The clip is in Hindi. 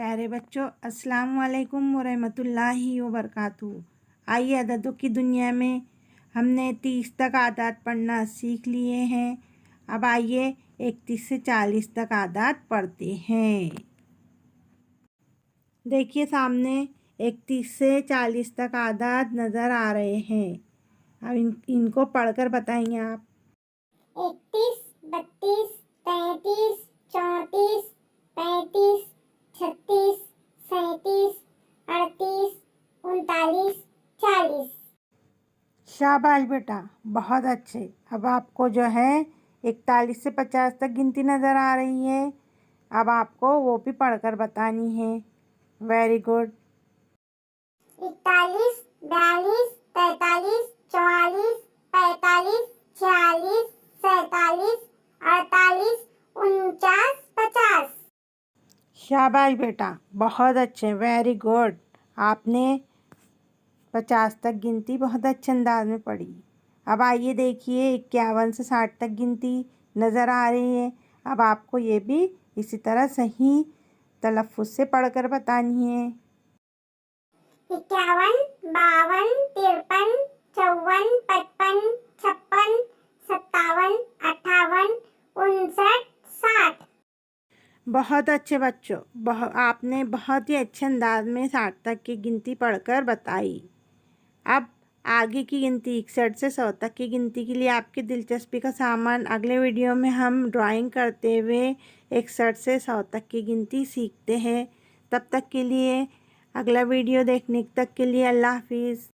प्यारे बच्चों, अस्सलाम वालेकुम वरहमतुल्लाहि वबरकातुहू। आइए अददों की दुनिया में हमने 30 तक आदात पढ़ना सीख लिए हैं। अब आइए 31 से 40 तक आदात पढ़ते हैं। देखिए सामने 31 से 40 तक आदात नज़र आ रहे हैं। अब इनको पढ़कर बताएंगे आप। 31, 32, 33, 34, 35, 36, 37, 38, 39, 40। शाबाश बेटा, बहुत अच्छे। अब आपको जो है 41 से 50 तक गिनती नज़र आ रही है। अब आपको वो भी पढ़कर बतानी है। Very good. 41, 42, 43, 44, 45, 46, 47, 48, 49, 50। शाबाश बेटा, बहुत अच्छे, वेरी गुड। आपने 50 तक गिनती बहुत अच्छे अंदाज में पढ़ी। अब आइए देखिए 51 से 60 तक गिनती नज़र आ रही है। अब आपको ये भी इसी तरह सही तलफ़्फ़ुज़ से पढ़कर बतानी है। 51, 52, 53, 54, 55, 56, 57, 58, 59, 60। बहुत अच्छे बच्चों, आपने बहुत ही अच्छे अंदाज में 60 तक की गिनती पढ़कर बताई। अब आगे की गिनती 61 से 100 तक की गिनती के लिए आपकी दिलचस्पी का सामान अगले वीडियो में हम ड्राइंग करते हुए 61 से 100 तक की गिनती सीखते हैं। तब तक के लिए, अगला वीडियो देखने तक के लिए अल्लाह हाफिज़।